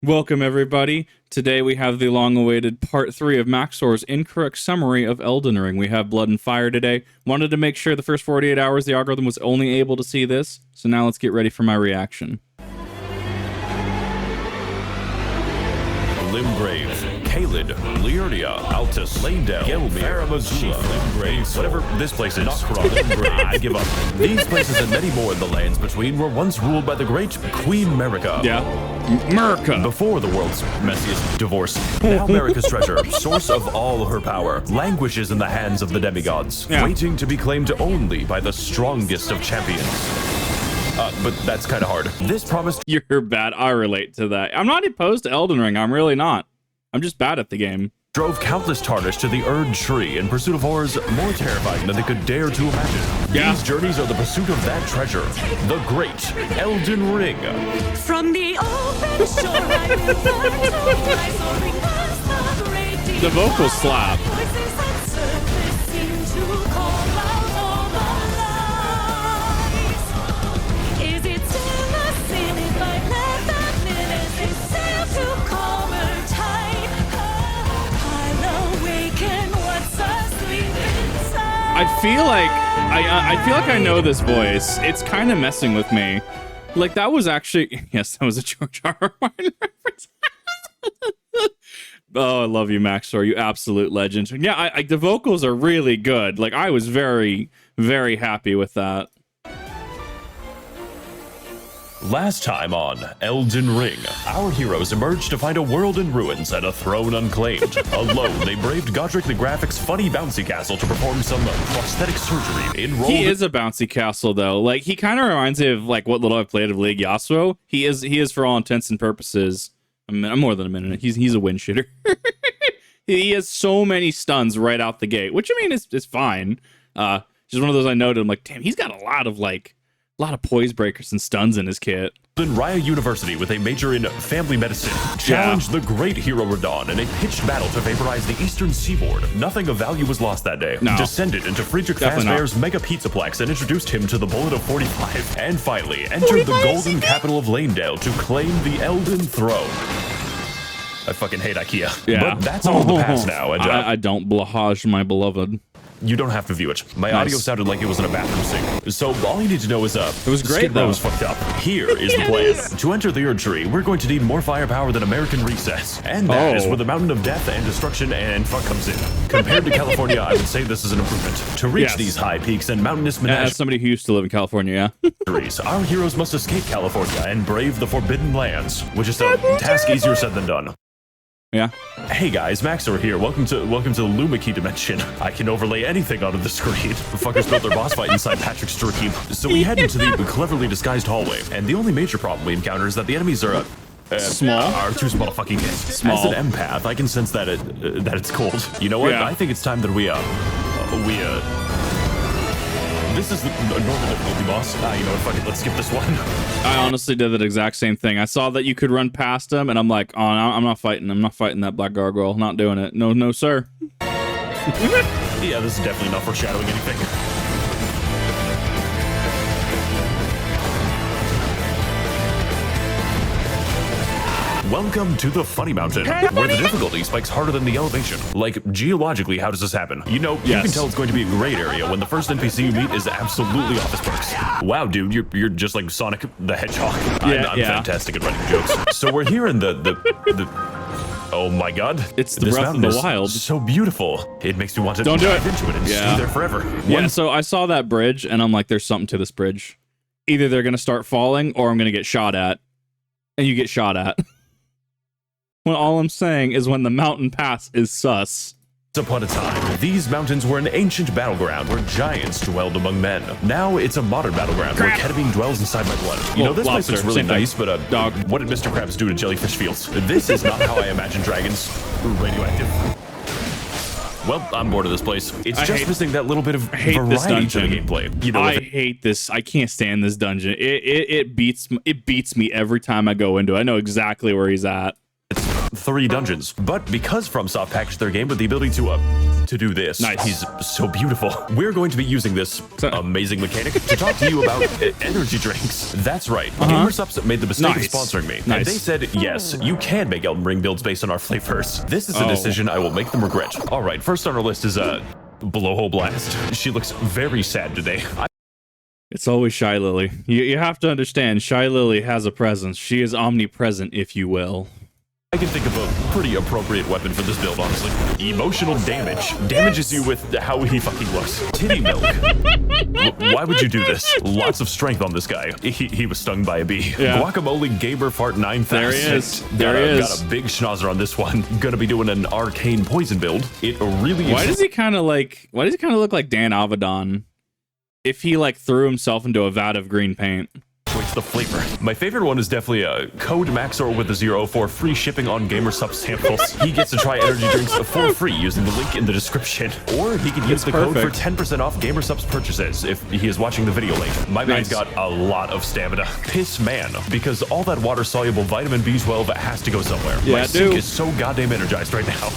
Welcome, everybody. Today we have the long-awaited part 3 of Max0r's incorrect summary of Elden Ring. We have Blood and Fire today. Wanted to make sure the first 48 hours the algorithm was only able to see this, so now let's get ready for my reaction. Limgrave, Kaled, Liurnia, Altus, Lanedale, Gelmir, Farum, Azula, Limgrave, whatever this place is. Limgrave, I give up. These places and many more in the lands between were once ruled by the great Queen Marika. Yeah. America. Before the world's messiest divorce. Now Marika's treasure, source of all her power, languishes in the hands of the demigods, waiting to be claimed only by the strongest of champions. But that's kind of hard. This promised... You're bad. I relate to that. I'm not opposed to Elden Ring. I'm really not. I'm just bad at the game. Drove countless Tarnish to the Erdtree in pursuit of horrors more terrifying than they could dare to imagine. Yeah. These journeys are the pursuit of that treasure, the great Elden Ring. From the open shore, I will fly to my soaring past the great deep. The vocals slap. Voices that surface seem to call out all the lies. Is it still a sin if I let that menace sail to calmer tide? I'll awaken what's asleep inside. I feel like I know this voice. It's kind of messing with me. Like, that was actually... Yes, that was a George R. R. Martin reference. Oh, I love you, Max0r. You absolute legend. Yeah, the vocals are really good. Like, I was very, very happy with that. Last time on Elden Ring, our heroes emerged to find a world in ruins and a throne unclaimed. Alone, they braved Godric the Graphic's funny bouncy castle to perform some prosthetic surgery. He is a bouncy castle, though. Like, he kind of reminds me of like what little I've played of League Yasuo. He is for all intents and purposes. I'm more than a minute. He's a win shitter. He has so many stuns right out the gate, which I mean is fine. Just one of those I noted. I'm like, damn, he's got a lot of poise breakers and stuns in his kit. Raya University, with a major in family medicine, challenged the great hero Radon in a pitched battle to vaporize the eastern seaboard. Nothing of value was lost that day. No. Descended into Friedrich Definitely Fazbear's Mega Pizzaplex and introduced him to the Bullet of 45. And finally, entered the golden capital of Lanedale to claim the Elden Throne. I fucking hate IKEA. Yeah. But that's all in the past now. And I don't blahage my beloved. you don't have to view it. My audio sounded like it was in a bathroom sink. So all you need to know is it was great, Skid Row was fucked up. Here is the plan. To enter the Erdtree, we're going to need more firepower than American Recess. And that is where the Mountain of Death and Destruction and fuck comes in. Compared to California, I would say this is an improvement. To reach these high peaks and mountainous As somebody who used to live in California, our heroes must escape California and brave the Forbidden Lands, which is a task easier said than done. Yeah. Hey guys, Max0r here. Welcome to the Lumaki dimension. I can overlay anything onto the screen. The fuckers built their boss fight inside Patrick's dream. So we head into the cleverly disguised hallway, and the only major problem we encounter is that the enemies are small. Are too small to fucking hit. Small. As an empath, I can sense that it's cold. You know what? Yeah. I think it's time that this is the normal difficulty boss. You know what? Fuck it. Let's skip this one. I honestly did the exact same thing. I saw that you could run past him, and I'm like, oh, I'm not fighting. I'm not fighting that black gargoyle. Not doing it. No, no, sir. Yeah, this is definitely not foreshadowing anything. Welcome to the Funny Mountain, where the difficulty spikes harder than the elevation. Like, geologically, how does this happen? You know, you can tell it's going to be a great area when the first NPC you meet is absolutely off his perks. Wow, dude, you're just like Sonic the Hedgehog. I'm fantastic at writing jokes. So we're here in the oh my god. It's the Breath of the Wild. So beautiful. It makes me want to dive into it and stay there forever. Yeah, so I saw that bridge, and I'm like, there's something to this bridge. Either they're going to start falling, or I'm going to get shot at. And you get shot at. Well, all I'm saying is when the mountain pass is sus. Once upon a time, these mountains were an ancient battleground where giants dwelled among men. Now it's a modern battleground where ketamine dwells inside my blood. You know, this place looks really nice, but dog. What did Mr. Krabs do to jellyfish fields? This is not how I imagine dragons. Radioactive. Well, I'm bored of this place. It's just missing that little bit of variety to the gameplay. You know, I hate this. I can't stand this dungeon. It beats me every time I go into it. I know exactly where he's at. It's 3 dungeons, but because FromSoft packaged their game with the ability to to do this. Nice. He's so beautiful. We're going to be using this amazing mechanic to talk to you about energy drinks. That's right. GamerSupps made the mistake of sponsoring me. And they said, yes, you can make Elden Ring builds based on our flavors. This is a decision I will make them regret. All right, first on our list is Blowhole Blast. She looks very sad today. It's always Shy Lily. You have to understand, Shy Lily has a presence. She is omnipresent, if you will. I can think of a pretty appropriate weapon for this build, honestly. Emotional damage. Damages you with how he fucking looks. Titty milk. Why would you do this? Lots of strength on this guy. He was stung by a bee. Yeah. Guacamole Gamer Fart 9000. There he is. There he is. Got a big schnauzer on this one. Gonna be doing an arcane poison build. It really is. Why does he kind of look like Dan Avedon if he like threw himself into a vat of green paint? What's the flavor? My favorite one is definitely code Max0r with a 0 for free shipping on GamerSupps samples. He gets to try energy drinks for free using the link in the description. Or he can use the code for 10% off GamerSupps purchases if he is watching the video link. My man's got a lot of stamina. Piss man, because all that water-soluble vitamin B12 has to go somewhere. Yeah, my sink is so goddamn energized right now.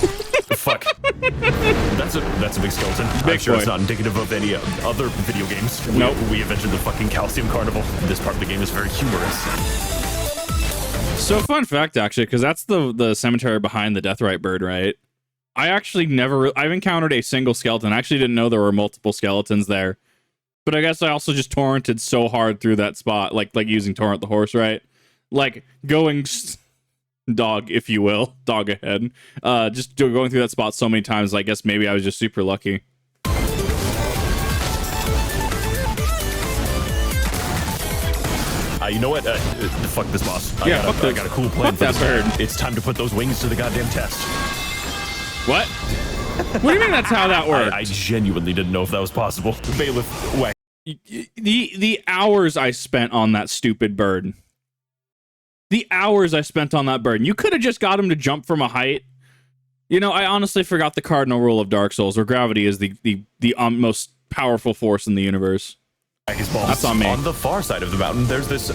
Fuck. That's a big skeleton. I'm sure it's not indicative of any other video games. Nope. We have entered the fucking Calcium Carnival. This part of the game is very humorous. So fun fact, actually, because that's the cemetery behind the Deathrite Bird, right? I actually I've encountered a single skeleton. I actually didn't know there were multiple skeletons there. But I guess I also just torrented so hard through that spot, like using Torrent the horse, right? Like going dog, if you will, dog ahead. Just going through that spot so many times, I guess maybe I was just super lucky. You know what? Fuck this boss. I got a cool plan for that this bird. It's time to put those wings to the goddamn test. What? What do you mean that's how that works? I genuinely didn't know if that was possible. Bailiff, whack. The hours I spent on that stupid bird. The hours I spent on that bird. You could have just got him to jump from a height. You know, I honestly forgot the cardinal rule of Dark Souls, where gravity is the most powerful force in the universe. His balls. That's on me. On the far side of the mountain, there's this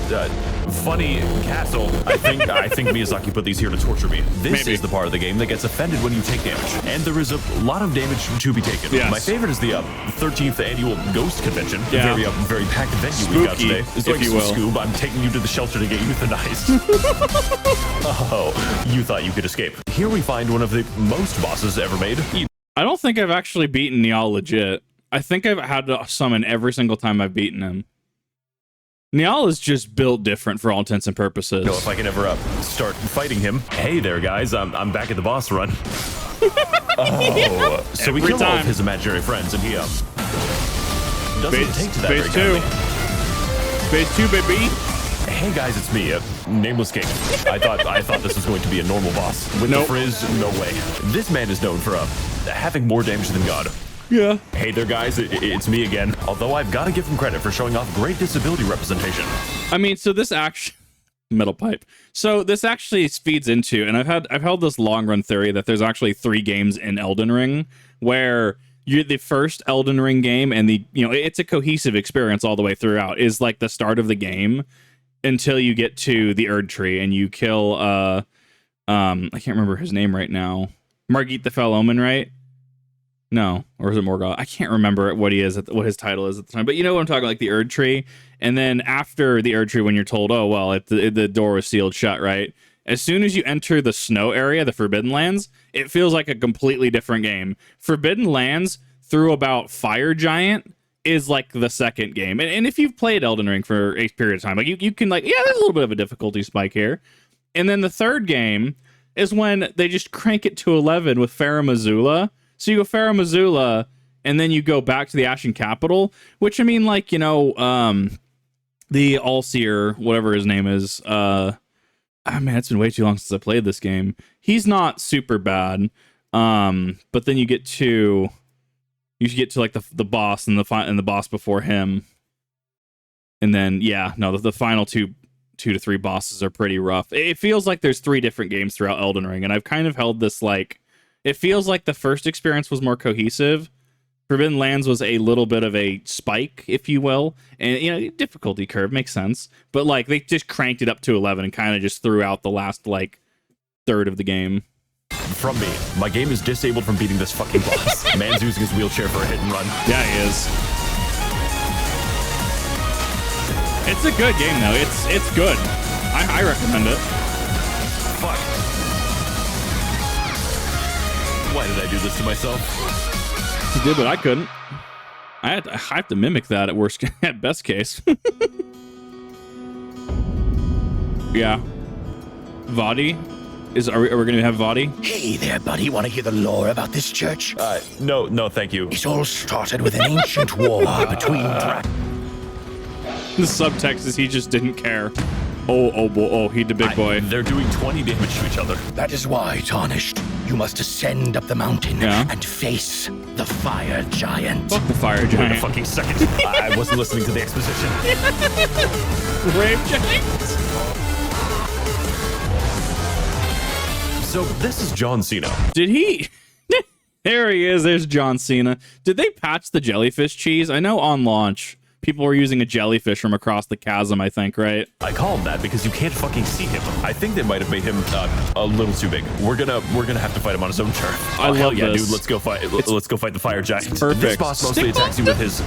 funny castle. I think Miyazaki put these here to torture me. This is the part of the game that gets offended when you take damage, and there is a lot of damage to be taken. Yes. My favorite is the 13th annual Ghost Convention. Yeah. Very packed venue Spooky, we got today. It's like, if you will. Scoob, I'm taking you to the shelter to get euthanized. Oh, you thought you could escape. Here we find one of the most bosses ever made. I don't think I've actually beaten Niall legit. I think I've had to summon every single time I've beaten him. Niall is just built different for all intents and purposes. No, if I can ever start fighting him. Hey there, guys. I'm back at the boss run. Oh, so we killed all of his imaginary friends, and he doesn't take to that very kindly. Phase 2, baby. Hey guys, it's me, Nameless King. I thought this was going to be a normal boss. With the frizz, no way. This man is known for having more damage than God. Yeah. Hey there, guys. It's me again. Although I've got to give him credit for showing off great disability representation. I mean, so this actually metal pipe. So this actually feeds into, and I've held this long run theory that there's actually 3 games in Elden Ring where you're the first Elden Ring game, and it's a cohesive experience all the way throughout. Is like the start of the game until you get to the Erdtree and you kill I can't remember his name right now. Margit the Fell Omen, right? No, or is it Morgoth? I can't remember what what his title is at the time. But you know what I'm talking about, like the Erdtree. And then after the Erdtree, when you're told, oh well, the door was sealed shut, right? As soon as you enter the snow area, the Forbidden Lands, it feels like a completely different game. Forbidden Lands through about Fire Giant is like the second game. And if you've played Elden Ring for a period of time, like you can there's a little bit of a difficulty spike here. And then the third game is when they just crank it to 11 with Farum Azula. So you go Farum Azula, and then you go back to the Ashen Capital, which I mean, the All-Seer, whatever his name is. Man, it's been way too long since I played this game. He's not super bad. But then you get to like the boss and the boss before him. And then, the final two to three bosses are pretty rough. It feels like there's 3 different games throughout Elden Ring, and I've kind of held this it feels like the first experience was more cohesive. Forbidden Lands was a little bit of a spike, if you will. And, difficulty curve makes sense. But, they just cranked it up to 11 and kind of just threw out the last, third of the game. from me. My game is disabled from beating this fucking boss. Man's using his wheelchair for a hit and run. Yeah, he is. It's a good game though. It's good. I recommend it. Fuck. Why did I do this to myself? You did, but I couldn't. I have to mimic that at worst, at best case. Yeah. Vadi? Are we gonna have Vadi? Hey there, buddy. Want to hear the lore about this church? No, thank you. It all started with an ancient war between The subtext is he just didn't care. Oh boy, oh, he the big boy. They're doing 20 damage to each other. That is why, Tarnished, you must ascend up the mountain and face the fire giant. Fuck the fire Wait a giant. fucking second. I wasn't listening to the exposition. Rave giant? So this is John Cena. Did he? There he is. There's John Cena. Did they patch the jellyfish cheese? I know on launch, people were using a jellyfish from across the chasm, I think, right? I call him that because you can't fucking see him. I think they might have made him a little too big. We're gonna have to fight him on his own turf. I love yeah, this. dude. Let's go fight the fire giant. perfect. This boss mostly attacks you with his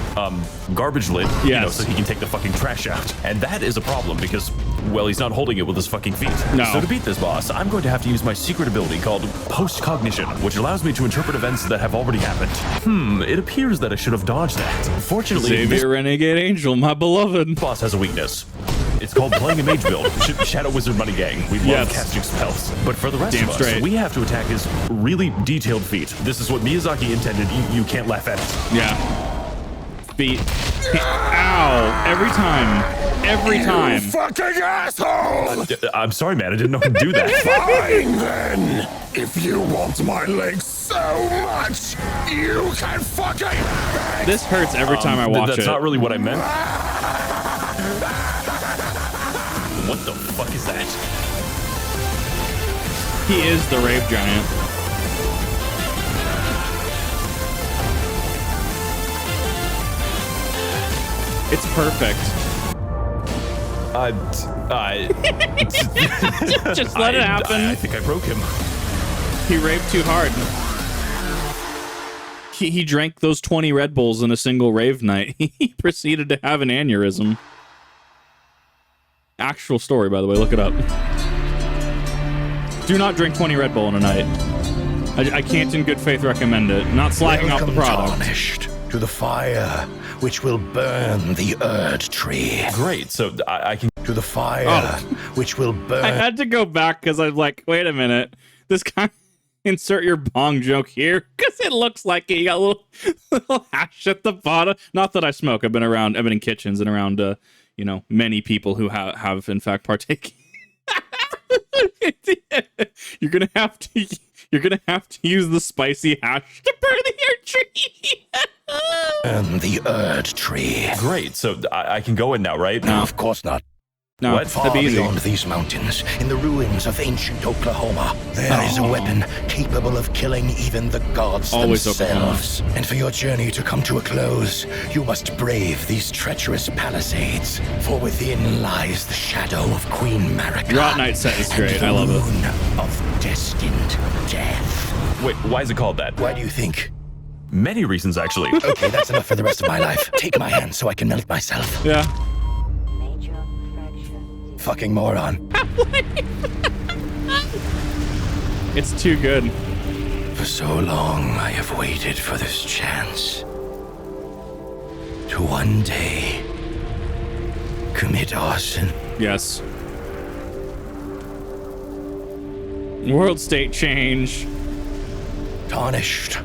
garbage lid, Yes. so he can take the fucking trash out. And that is a problem because, well, he's not holding it with his fucking feet. No. So to beat this boss, I'm going to have to use my secret ability called post-cognition, which allows me to interpret events that have already happened. It appears that I should have dodged that. Fortunately, Xavier Renegade Angel, my beloved. boss has a weakness. It's called playing a mage build. Shadow Wizard Money Gang. We love Yes. casting spells. But for the rest Damn of us, straight. we have to attack his really detailed feet. This is what Miyazaki intended. You can't laugh at it. Yeah. Feet. Ow. Every time. Every time. Fucking asshole! I'm sorry, man. I didn't know to do that. Fine then. If you want my legs so much, you can fucking. This hurts every time I watch That's it. not really what I meant. What the fuck is that? He is the rave giant. It's perfect. Just let it happen. I think I broke him. He raved too hard. He drank those 20 Red Bulls in a single rave night. He proceeded to have an aneurysm. Actual story, by the way. Look it up. Do not drink 20 Red Bull in a night. I can't in good faith recommend it. Not slacking off the product. Tarnished to the fire, which will burn the Erdtree. Great. So I can. To the fire, which will burn. I had to go back because I'm like, wait a minute. This guy, insert your bong joke here because it looks like he got a little hash at the bottom. Not that I smoke. I've been in kitchens and around, many people who have in fact partaken. You're gonna have to use the spicy hash to burn the Erdtree. Burn the Erdtree. Great. So I can go in now, right? No, of course not. No, What? Far that'd be easy. beyond these mountains, in the ruins of ancient Oklahoma, there is a weapon capable of killing even the gods Always themselves. And for your journey to come to a close, you must brave these treacherous palisades. For within lies the shadow of Queen Marika. Your Hot Night set is and great. the I love it. rune of destined death. Wait, why is it called that? Why do you think? Many reasons, actually. Okay, that's enough for the rest of my life. Take my hand so I can melt myself. Yeah. Fucking moron. It's too good. For so long, I have waited for this chance to one day commit arson. Yes. World state change. Tarnished,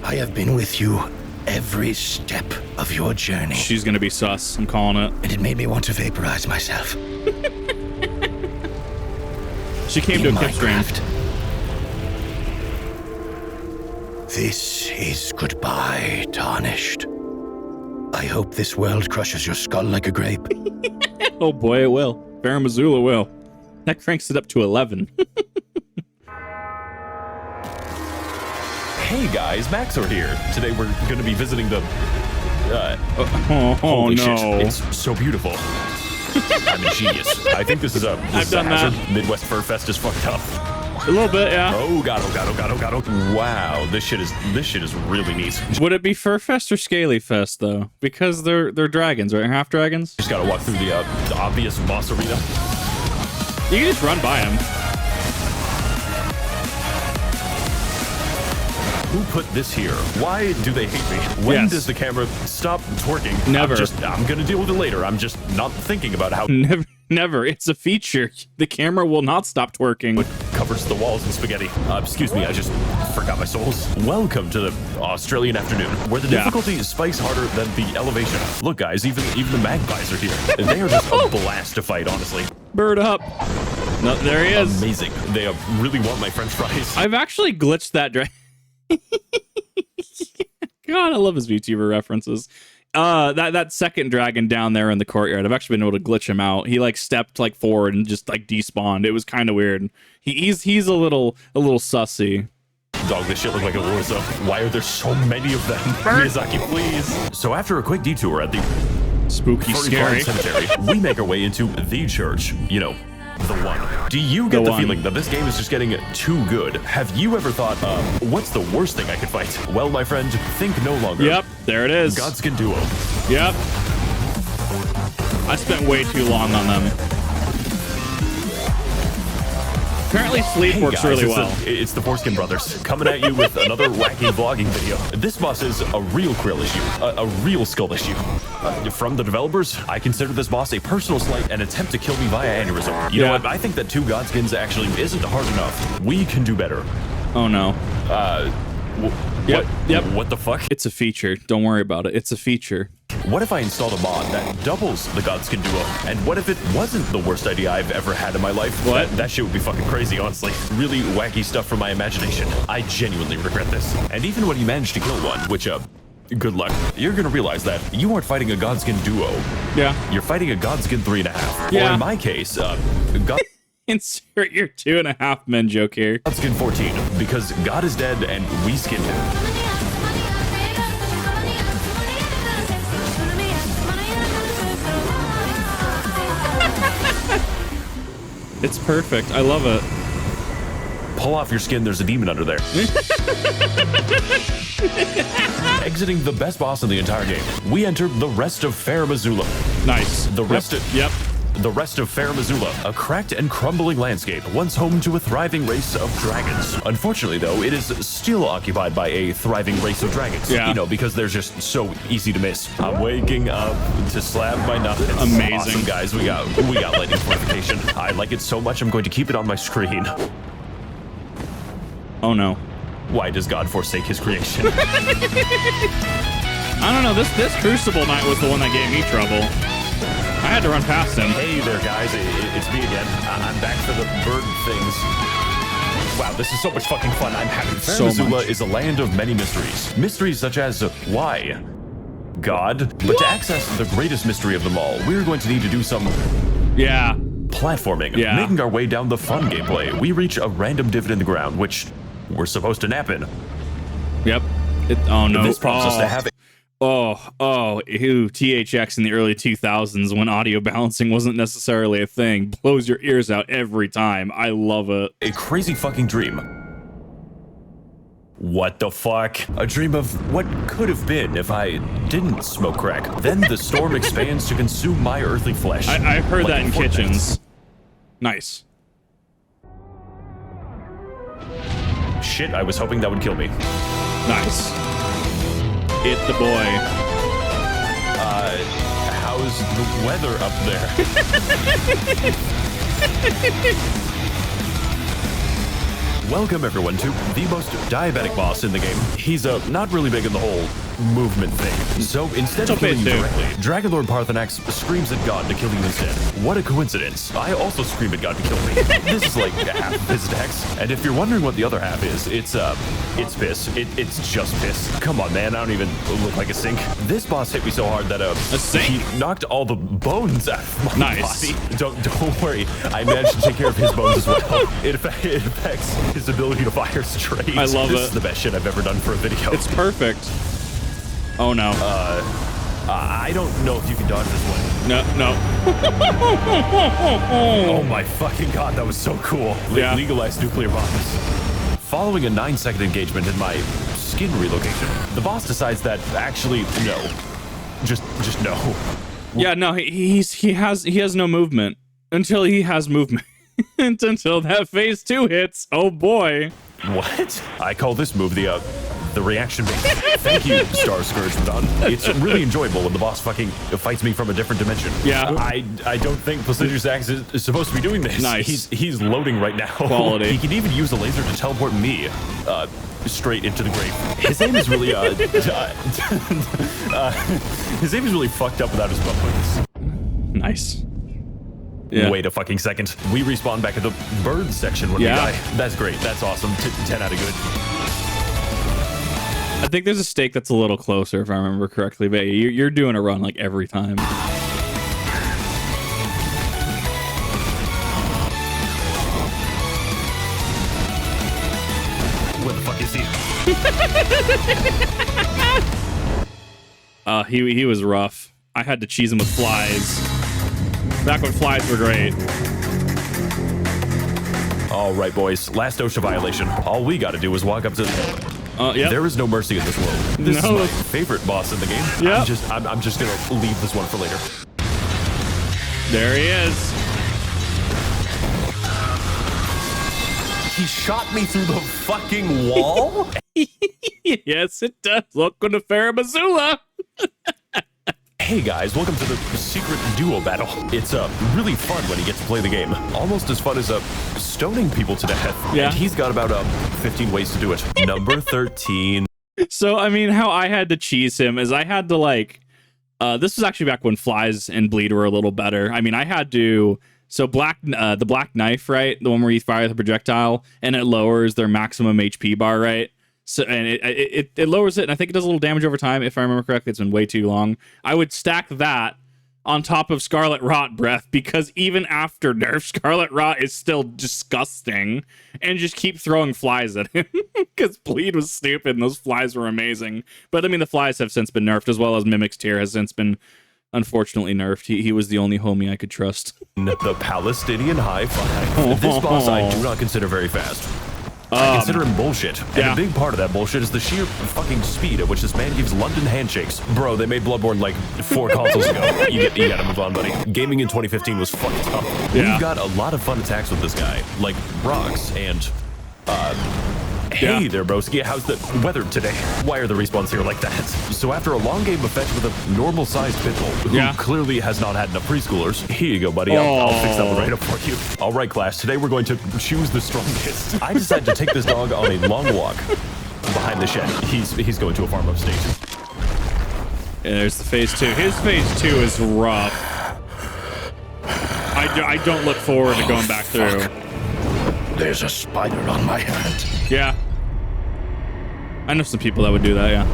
I have been with you every step of your journey, She's gonna be sus. I'm calling it. and it made me want to vaporize myself. She came to In a kip stream. Minecraft. This is goodbye, Tarnished. I hope this world crushes your skull like a grape. Oh boy, it will. Farum Azula will. That cranks it up to 11. Hey guys, Max0r here. Today we're going to be visiting the. oh Holy no. shit! It's so beautiful. I'm a genius. I think this is a. I've done that. Midwest Fur Fest is fucked up. A little bit, yeah. Oh god, oh god, oh god, oh god, oh. Wow, this shit is really neat. Would it be Furfest or Scalyfest though? Because they're dragons, right? Half dragons. Just gotta walk through the obvious boss arena. You can just run by them. Who put this here? Why do they hate me? When Yes. does the camera stop twerking? Never. I'm gonna deal with it later. I'm just not thinking about how Never. It's a feature. The camera will not stop twerking. it covers the walls in spaghetti. Excuse me, I just forgot my souls. Welcome to the Australian afternoon, where the Yeah. difficulty spikes harder than the elevation. Look, guys, even the magpies are here. They are just a blast to fight, honestly. Bird up. No, there he is. Amazing. They really want my French fries. I've actually glitched that dragon. God, I love his VTuber references. That second dragon down there in the courtyard, I've actually been able to glitch him out. He like stepped like forward and just like despawned. It was kind of weird. He's a little sussy. Dog, this shit look like a war zone. Why are there so many of them? Miyazaki, please. So after a quick detour at the Spooky, Furry scary. Farm Cemetery, we make our way into the church. You know, the one. Do you get The the one. feeling that this game is just getting too good? Have you ever thought, what's the worst thing I could fight? Well, my friend, think no longer. Yep, there it is. Godskin Duo. Yep. I spent way too long on them. Apparently sleep works Guys, really well. It's the Foreskin Brothers coming at you with another wacky vlogging video. This boss is a real krill issue, a real skull issue. From the developers, I consider this boss a personal slight and attempt to kill me via aneurysm. You know what? I think that 2 Godskins actually isn't hard enough. We can do better. Oh no. Yep. What the fuck? It's a feature. Don't worry about it. It's a feature. What if I installed a mod that doubles the Godskin Duo? And what if it wasn't the worst idea I've ever had in my life? What? That shit would be fucking crazy, honestly. Really wacky stuff from my imagination. I genuinely regret this. And even when you manage to kill one, which, good luck, you're gonna realize that you aren't fighting a Godskin Duo. Yeah. You're fighting a Godskin 3.5. Yeah. Or in my case, Insert your 2.5 men joke here. Godskin 14. Because God is dead and we skinned him. It's perfect. I love it. Pull off your skin, there's a demon under there. Exiting the best boss in the entire game, we enter the rest of Farum Azula. Nice. The rest Yep. The rest of Farum Azula, a cracked and crumbling landscape, once home to a thriving race of dragons. Unfortunately, though, it is still occupied by a thriving race of dragons. Yeah. You know, because they're just so easy to miss. I'm waking up to slap my nuts. Amazing. Awesome, guys. We got lightning fortification. I like it so much, I'm going to keep it on my screen. Oh no. Why does God forsake his creation? I don't know. This Crucible Knight was the one that gave me trouble. I had to run past him. Hey there, guys. It's me again. I'm back for the bird things. Wow, this is so much fucking fun. I'm happy. So Farum Azula much. is a land of many mysteries. Mysteries such as why? God. But to access the greatest mystery of them all, we're going to need to do some Yeah. platforming. Yeah. Making our way down the fun gameplay, we reach a random divot in the ground, which we're supposed to nap in. Yep. Oh no. This prompts us to have Ew, THX in the early 2000s when audio balancing wasn't necessarily a thing. Blows your ears out every time. I love it. a crazy fucking dream. What the fuck? A dream of what could have been if I didn't smoke crack. Then the storm expands to consume my earthly flesh. I heard Like that in Fortnite. kitchens. Nice. Shit, I was hoping that would kill me. Nice. It the boy. How's the weather up there? Welcome everyone to the most diabetic boss in the game. He's not really big in the whole movement thing. So instead of killing you directly, Dragonlord Placidusax screams at God to kill you instead. What a coincidence. I also scream at God to kill me. This is like half of his attacks. And if you're wondering what the other half is, it's piss. It's just piss. Come on, man, I don't even look like a sink. This boss hit me so hard that he knocked all the bones out of my body. Don't worry, I managed to take care of his bones as well. It affects his ability to fire straight. I love This it. is the best shit I've ever done for a video. It's perfect. Oh no. I don't know if you can dodge this one. No. Oh my fucking god, that was so cool. Yeah. Legalized nuclear bombs. Following a 9-second engagement in my skin relocation, the boss decides that actually, no. Just no. Yeah, no, he has no movement until he has movement. Until that phase 2 hits. Oh boy. What? I call this move the reaction bait. Thank you, Star Scourge Madon. It's really enjoyable when the boss fucking fights me from a different dimension. Yeah. I don't think Placidusax is supposed to be doing this. Nice. He's loading right now. Quality. He can even use a laser to teleport me straight into the grave. His aim is really his aim is really fucked up without his buttons. Nice. Yeah. Wait a fucking second. We respawn back at the bird section when we die. That's great. That's awesome. 10 out of good. I think there's a stake that's a little closer if I remember correctly, but you're doing a run like every time. Where the fuck is he? He was rough. I had to cheese him with flies. Back when flies were great. All right, boys. Last OSHA violation. All we got to do is walk up to. Yeah. There is no mercy in this world. This is my favorite boss in the game. Yeah. I'm just gonna leave this one for later. There he is. He shot me through the fucking wall. Yes, it does. Welcome to Farum, Azula. Hey guys, welcome to the secret duo battle. It's really fun when he gets to play the game. Almost as fun as stoning people to death. Yeah. And he's got about 15 ways to do it. Number 13. So, I mean, how I had to cheese him is I had to this was actually back when flies and bleed were a little better. I mean, I had to, so the black knife, right? The one where you fire the projectile and it lowers their maximum HP bar, right? So, and it lowers it, and I think it does a little damage over time, if I remember correctly. It's been way too long. I would stack that on top of Scarlet Rot Breath, because even after nerf, Scarlet Rot is still disgusting, and just keep throwing flies at him, because Bleed was stupid, and those flies were amazing. But, I mean, the flies have since been nerfed, as well as Mimic's Tear has since been, unfortunately, nerfed. He was the only homie I could trust. The Palestinian High Five. This boss I do not consider very fast. I consider him bullshit. And a big part of that bullshit is the sheer fucking speed at which this man gives London handshakes. Bro, they made Bloodborne like 4 consoles ago. You gotta move on, buddy. Gaming in 2015 was fucking tough. Yeah. We've got a lot of fun attacks with this guy, like rocks and hey there, broski. How's the weather today? Why are the respawns here like that? So after a long game of fetch with a normal-sized pitbull, who clearly has not had enough preschoolers, here you go, buddy. I'll fix that one right up for you. All right, class. Today we're going to choose the strongest. I decided to take this dog on a long walk behind the shed. He's going to a farm upstate. Yeah, there's the phase 2. His phase 2 is rough. I don't look forward to going back through. There's a spider on my hand. Yeah. I know some people that would do that, yeah.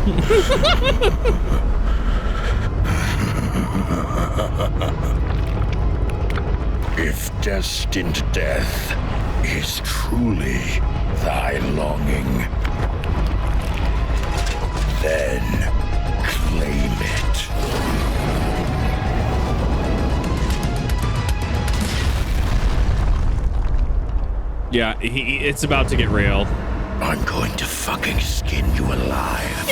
If destined death is truly thy longing, then claim it. Yeah, it's about to get real. I'm going to fucking skin you alive.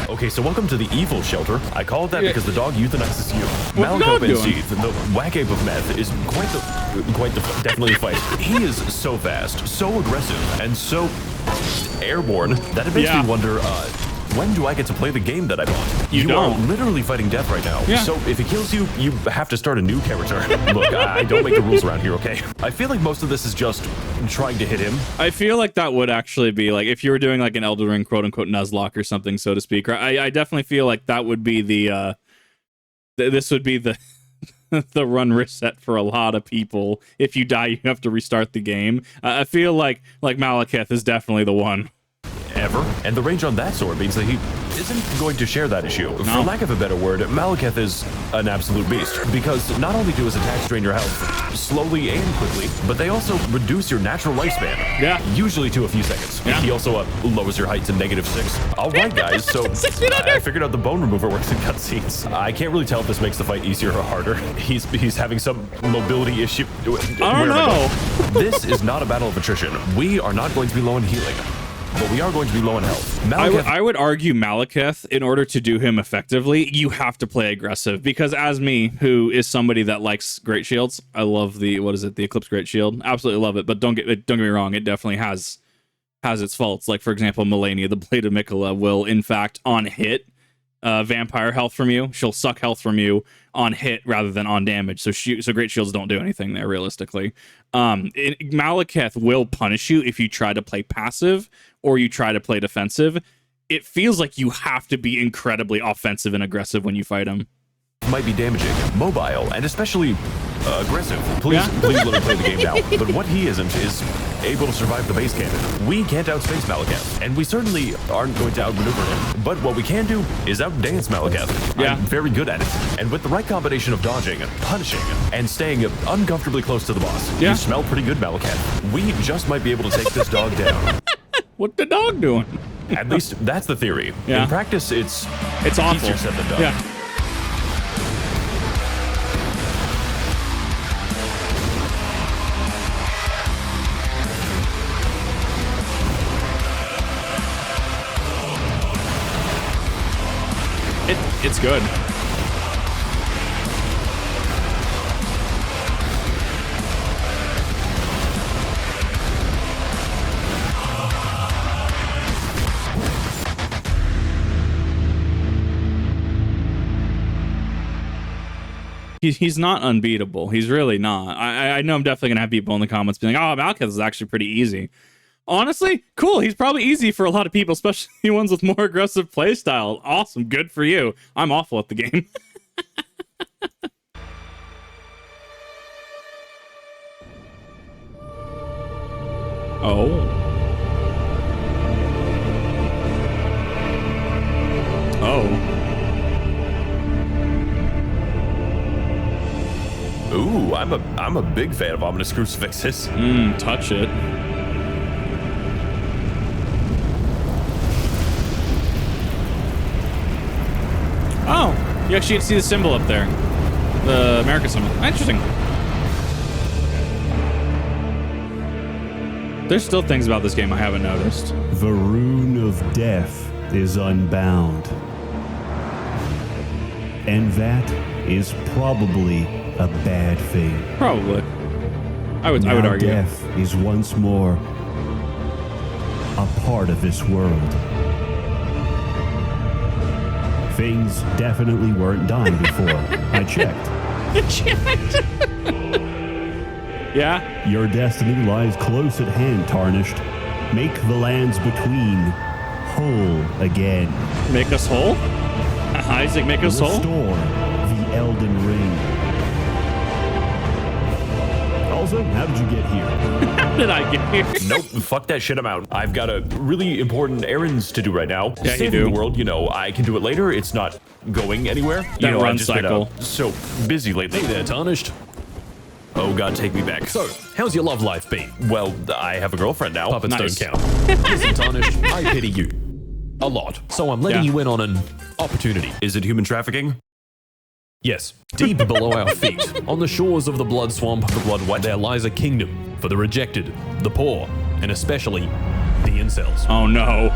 Okay, so welcome to the evil shelter. I call it that because the dog euthanizes you. What's the dog Malekith doing? and the whack ape of meth is definitely a fight. He is so fast, so aggressive, and so airborne that it makes me wonder, when do I get to play the game that I bought? You don't. are literally fighting death right now. Yeah. So if it kills you, you have to start a new character. Look, I don't make the rules around here, okay? I feel like most of this is just trying to hit him. I feel like that would actually be like, if you were doing like an Elden Ring quote-unquote Nuzlocke or something, so to speak. I definitely feel like that would be the, this would be the the run reset for a lot of people. If you die, you have to restart the game. I feel like Malekith is definitely the one. ever. And the range on that sword means that he isn't going to share that issue. For lack of a better word, Malekith is an absolute beast, because not only do his attacks drain your health slowly and quickly, but they also reduce your natural lifespan. Yeah. Usually to a few seconds. Yeah. He also lowers your height to -6. All right, guys, so 6 feet under. I figured out the bone remover works in cutscenes. I can't really tell if this makes the fight easier or harder. He's having some mobility issue. I don't know. This is not a battle of attrition. We are not going to be low in healing, but we are going to be low in health. I would argue Malekith, in order to do him effectively, you have to play aggressive, because as me, who is somebody that likes great shields, I love the Eclipse Great Shield. Absolutely love it, but don't get me wrong, it definitely has its faults. Like, for example, Malenia, the Blade of Mikola, will in fact on hit vampire health from you. She'll suck health from you on hit rather than on damage. So great shields don't do anything there realistically. Malekith will punish you if you try to play passive or you try to play defensive. It feels like you have to be incredibly offensive and aggressive when you fight him. Might be damaging, mobile, and especially aggressive. Please let me play the game now. But what he isn't is able to survive the base cannon. We can't outspace Malekith, and we certainly aren't going to outmaneuver him. But what we can do is outdance Malekith. Yeah. I'm very good at it. And with the right combination of dodging, punishing, and staying uncomfortably close to the boss, you smell pretty good, Malekith. We just might be able to take this dog down. What the dog doing? At least that's the theory. Yeah. In practice, it's awful. easier said than done. Yeah. It's good. He's not unbeatable. He's really not. I know I'm definitely going to have people in the comments being like, oh, Malekith is actually pretty easy. Honestly, cool. He's probably easy for a lot of people, especially ones with more aggressive playstyle. Awesome. Good for you. I'm awful at the game. Oh. Ooh, I'm a big fan of ominous crucifixes. Touch it. Oh, you actually see the symbol up there. The America symbol. Interesting. There's still things about this game I haven't noticed. The rune of death is unbound. And that is probably a bad thing. Probably. I would argue. Death is once more a part of this world. Things definitely weren't dying before. I checked. Yeah? Your destiny lies close at hand, Tarnished. Make the lands between whole again. Make us whole? Isaac, make us whole? Restore the Elden Ring. Also, how did you get here? How did I get here? Nope, fuck that shit, I'm out. I've got a really important errands to do right now. Yeah, Saving you do. the world, I can do it later. It's not going anywhere. That run I've just cycle. been so busy lately. Hey there, Tarnished. Oh God, take me back. So, how's your love life been? Well, I have a girlfriend now. Puppets Nice. don't count. Listen, Tarnished, I pity you. A lot. So I'm letting Yeah. you in on an opportunity. Is it human trafficking? Yes, deep below our feet, on the shores of the blood swamp, there lies a kingdom for the rejected, the poor, and especially the incels. Oh no.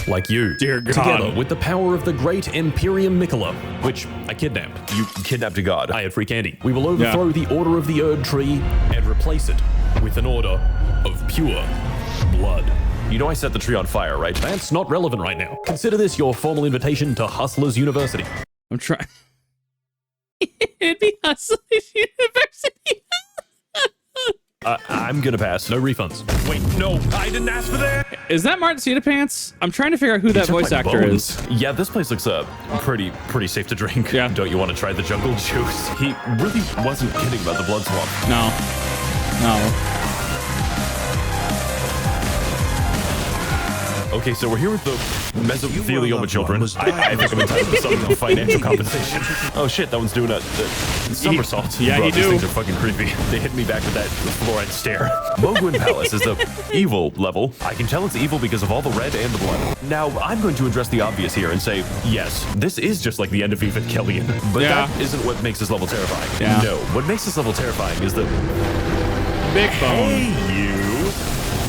Like you. Dear God. Together with the power of the great Imperium Mikola, which I kidnapped. You kidnapped a god. I had free candy. We will overthrow the Order of the Erdtree and replace it with an order of pure blood. You know I set the tree on fire, right? That's not relevant right now. Consider this your formal invitation to Hustlers University. I'm trying. It'd be Hustlers University. I'm gonna pass. No refunds. Wait, no, I didn't ask for that. Is that Martin Cedar Pants? I'm trying to figure out who that Took voice my actor bones. is. Yeah, this place looks pretty safe to drink. Yeah. Don't you want to try the jungle juice? He really wasn't kidding about the blood swamp. No. Okay, so we're here with the mesothelioma children. I think I'm entitled to some financial compensation. Oh shit, that one's doing a somersault. Yeah, Bro, he these do. things are fucking creepy. They hit me back with that fluoride stare. Mohgwyn Palace is the evil level. I can tell it's evil because of all the red and the blood. Now, I'm going to address the obvious here and say, yes, this is just like the end of Evangelion, but Yeah. that isn't what makes this level terrifying. Yeah. No, what makes this level terrifying is the Big bone. hey, you.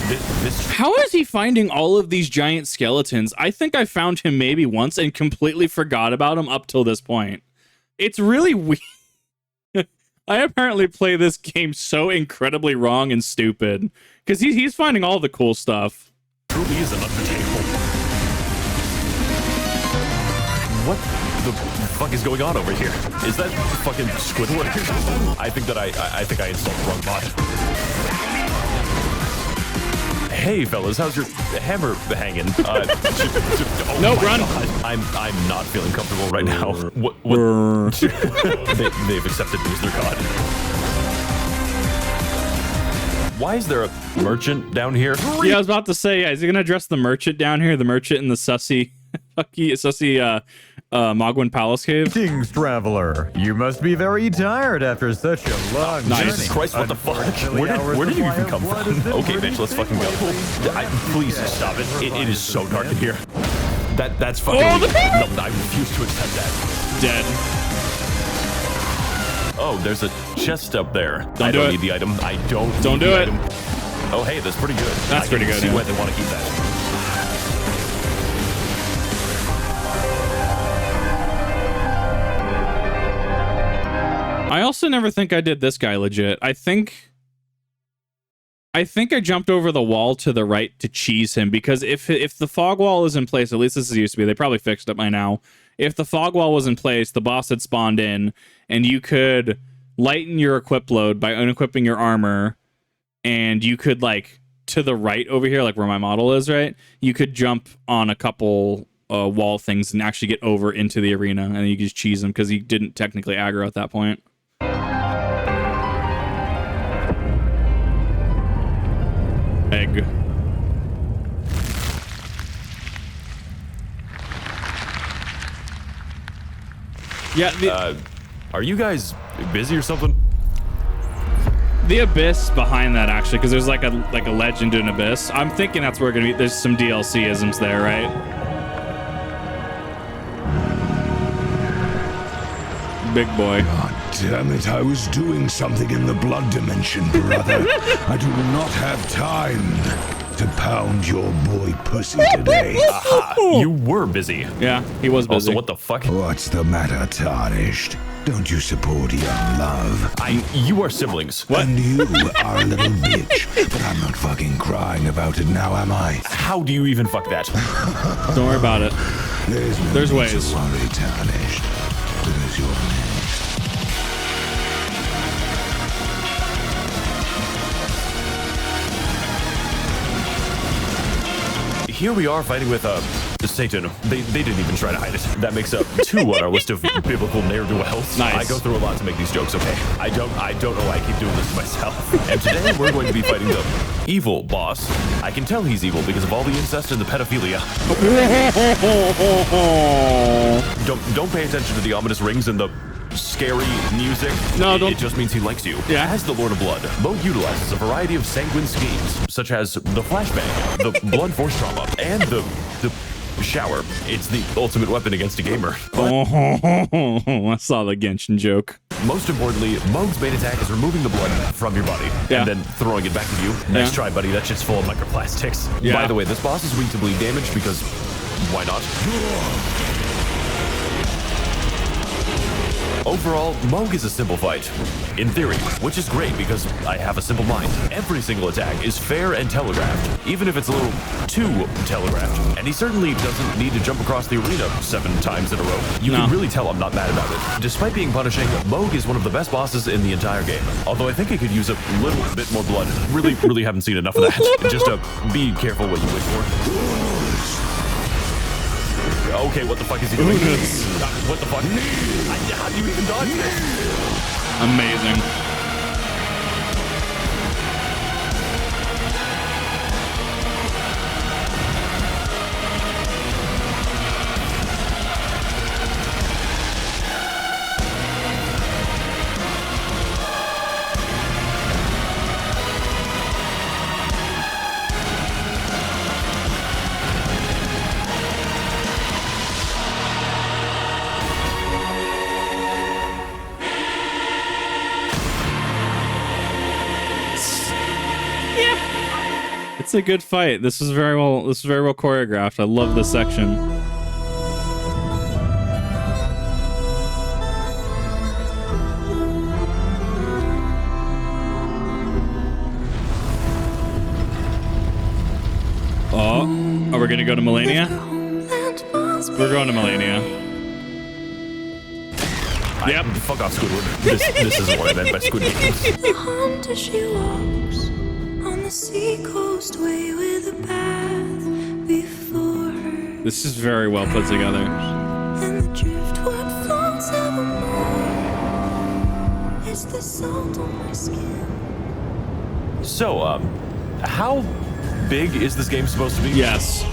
This How is he finding all of these giant skeletons? I think I found him maybe once and completely forgot about him up till this point. It's really weird. I apparently play this game so incredibly wrong and stupid because he's finding all the cool stuff. truly is an Undertale. What the fuck is going on over here? Is that fucking Squidward? I think I installed the wrong mod. Hey fellas, how's your hammer hanging? Oh No, my run. God. I'm not feeling comfortable right now. What? They've accepted me as their god. Why is there a merchant down here? Yeah, I was about to say, is he gonna address the merchant down here? The merchant in the sussy Mohgwyn Palace cave? Greetings, traveler. You must be very tired after such a long Nice. journey. Jesus Christ, what the fuck? Unfortunately, Where hours did you of even my come blood from? has been Okay, bitch, briefly let's fucking go. Please stop it. It is so dark in here. That's fucking Oh, the illegal. No, I refuse to accept that. Dead. Oh, there's a chest up there. Don't I do don't it. need the item. I don't Don't need do the it. item. Oh, hey, that's pretty good. That's I pretty can good, see yeah. why they want to keep that. I also never think I did this guy legit. I think I jumped over the wall to the right to cheese him because if the fog wall is in place, at least this is used to be, they probably fixed it by now. If the fog wall was in place, the boss had spawned in, and you could lighten your equip load by unequipping your armor, and you could like to the right over here, like where my model is, right? You could jump on a couple wall things and actually get over into the arena, and then you could just cheese him because he didn't technically aggro at that point. Egg. Yeah, Are you guys busy or something? the abyss behind that actually, because there's like a legend in abyss. I'm thinking that's where we're gonna be. There's some DLC isms there, right? Big boy. God damn it, I was doing something in the blood dimension, brother. I do not have time to pound your boy pussy today. You were busy. Yeah, he was busy. Also, what the fuck? What's the matter, Tarnished? Don't you support young love? You are siblings. And you are a little bitch. But I'm not fucking crying about it now, am I? How do you even fuck that? Don't worry about it. There's need ways. to worry, Tarnished. Because you're next. Here we are fighting with Satan. They didn't even try to hide it. That makes up 2 on our list of biblical ne'er-do-wells. Nice. I go through a lot to make these jokes, okay? I don't know why I keep doing this to myself. And today we're going to be fighting the evil boss. I can tell he's evil because of all the incest and the pedophilia. Don't pay attention to the ominous rings and the scary music. No, don't. It just means he likes you. Yeah. As the Lord of Blood, Mohg utilizes a variety of sanguine schemes, such as the flashbang, the blood force trauma, and the shower. It's the ultimate weapon against a gamer. But I saw the Genshin joke. most importantly, Mohg's main attack is removing the blood from your body Yeah. and then throwing it back at you. Nice Yeah. try, buddy. That shit's full of microplastics. Yeah. By the way, this boss is weak to bleed damage because why not? Overall, Mohg is a simple fight. In theory, which is great because I have a simple mind. Every single attack is fair and telegraphed, even if it's a little too telegraphed. And he certainly doesn't need to jump across the arena 7 times in a row. You No. can really tell I'm not mad about it. Despite being punishing, Mohg is one of the best bosses in the entire game. Although I think it could use a little bit more blood. Really haven't seen enough of that. Just be careful what you wish for. Okay, what the fuck is he doing? What the fuck? How do you even dodge this? Amazing. a good fight. This is very well choreographed. I love this section. Oh, are we gonna go to Melania? We're going to Melania. Yep. Fuck off, Squidward. This isn't what I meant by Squidward. The hunter she walks on the seacoast way with a path before her. This is very well put together. And the driftwood floats evermore. It's the salt on my skin. So, how big is this game supposed to be? Yes.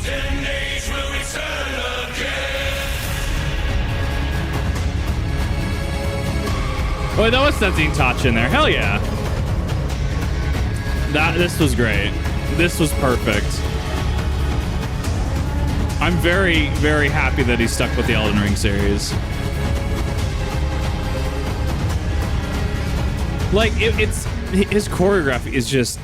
Oh, that was Sensing Touch in there. Hell yeah. This was great. This was perfect. I'm very, very happy that he stuck with the Elden Ring series. Like, it's his choreography is just,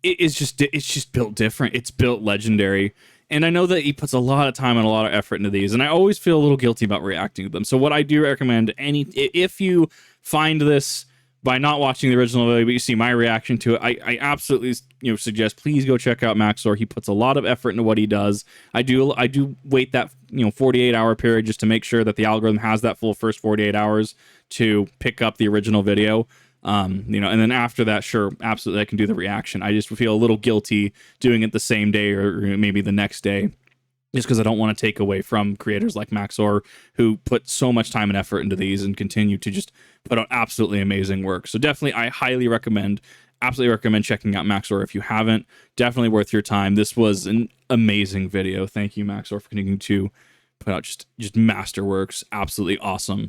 it's just built different. It's built legendary. And I know that he puts a lot of time and a lot of effort into these, and I always feel a little guilty about reacting to them. So what I do recommend, if you find this by not watching the original video, but you see my reaction to it, I absolutely suggest please go check out Max0r. He puts a lot of effort into what he does. I do wait that 48-hour period just to make sure that the algorithm has that full first 48 hours to pick up the original video. And then after that, sure, absolutely, I can do the reaction. I just feel a little guilty doing it the same day or maybe the next day, just because I don't want to take away from creators like Max0r who put so much time and effort into these and continue to just put out absolutely amazing work. So definitely, I absolutely recommend checking out Max0r if you haven't. Definitely worth your time. This was an amazing video. Thank you, Max0r, for continuing to put out just masterworks. Absolutely awesome.